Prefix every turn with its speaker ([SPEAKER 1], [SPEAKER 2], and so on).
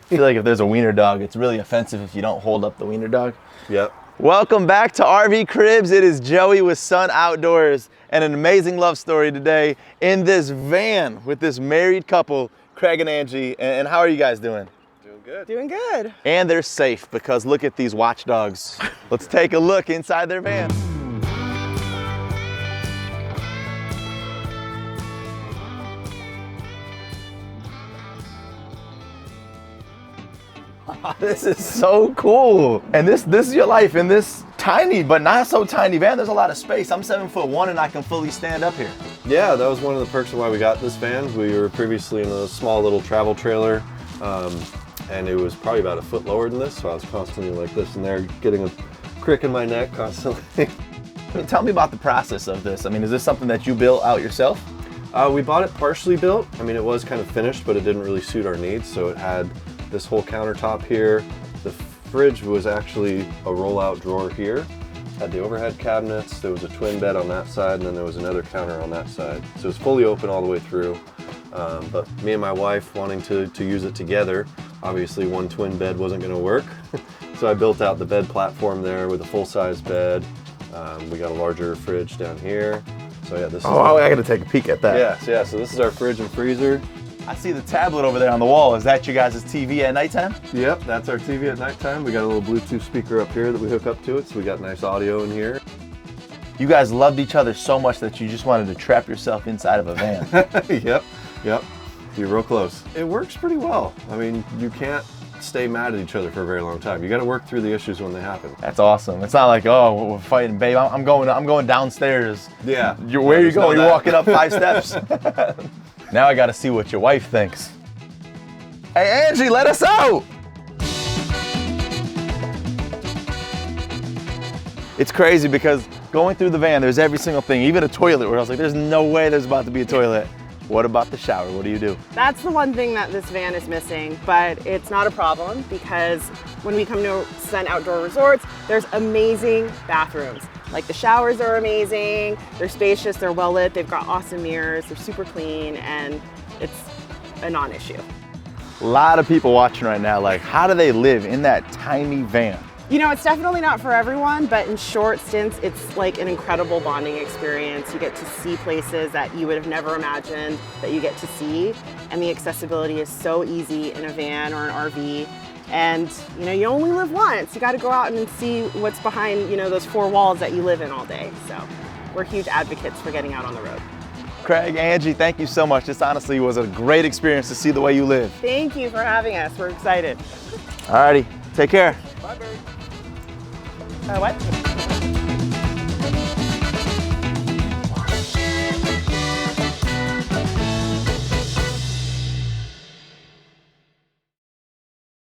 [SPEAKER 1] feel like if there's a wiener dog, it's really offensive if you don't hold up the wiener dog.
[SPEAKER 2] Yep.
[SPEAKER 1] Welcome back to RV Cribs. It is Joey with Sun Outdoors and an amazing love story today in this van with this married couple, Craig and Angie. And how are you guys doing?
[SPEAKER 2] Doing good.
[SPEAKER 3] Doing good.
[SPEAKER 1] And they're safe because look at these watchdogs. Let's take a look inside their van. This is so cool. And this is your life in this tiny, but not so tiny van. There's a lot of space. I'm 7'1" and I can fully stand up here.
[SPEAKER 2] Yeah, that was one of the perks of why we got this van. We were previously in a small little travel trailer, and it was probably about a foot lower than this, so I was constantly like this and there, getting a crick in my neck constantly.
[SPEAKER 1] Tell me about the process of this. I mean, is this something that you built out yourself?
[SPEAKER 2] We bought it partially built. I mean, it was kind of finished, but it didn't really suit our needs, so it had this whole countertop here. The fridge was actually a rollout drawer here. Had the overhead cabinets, there was a twin bed on that side, and then there was another counter on that side. So it was fully open all the way through. But me and my wife wanting to use it together, obviously one twin bed wasn't gonna work. So I built out the bed platform there with a full-size bed. We got a larger fridge down here. So yeah, this is
[SPEAKER 1] I gotta take a peek at that.
[SPEAKER 2] Yeah, so this is our fridge and freezer.
[SPEAKER 1] I see the tablet over there on the wall. Is that you guys' TV at nighttime?
[SPEAKER 2] Yep, that's our TV at nighttime. We got a little Bluetooth speaker up here that we hook up to it, so we got nice audio in here.
[SPEAKER 1] You guys loved each other so much that you just wanted to trap yourself inside of a van.
[SPEAKER 2] Yep. You're real close. It works pretty well. I mean, you can't stay mad at each other for a very long time. You got to work through the issues when they happen.
[SPEAKER 1] That's awesome. It's not like, oh, we're fighting, babe. I'm going downstairs.
[SPEAKER 2] Yeah.
[SPEAKER 1] Where are you going? You're walking up 5 steps. Now I got to see what your wife thinks. Hey, Angie, let us out. It's crazy because going through the van, there's every single thing, even a toilet where I was like, there's no way there's about to be a toilet. What about the shower? What do you do?
[SPEAKER 3] That's the one thing that this van is missing, but it's not a problem because when we come to Sun Outdoor Resorts, there's amazing bathrooms. Like the showers are amazing, they're spacious, they're well lit, they've got awesome mirrors, they're super clean, and it's a non-issue.
[SPEAKER 1] A lot of people watching right now, like, how do they live in that tiny van?
[SPEAKER 3] You know, it's definitely not for everyone, but in short stints, it's like an incredible bonding experience. You get to see places that you would have never imagined that you get to see, and the accessibility is so easy in a van or an RV. And you know, you only live once. You got to go out and see what's behind, you know, those 4 walls that you live in all day. So we're huge advocates for getting out on the road.
[SPEAKER 1] Craig, Angie, thank you so much. This honestly was a great experience to see the way you live.
[SPEAKER 3] Thank you for having us. We're excited.
[SPEAKER 1] Alrighty, take care.
[SPEAKER 2] Bye, Barry.
[SPEAKER 3] What?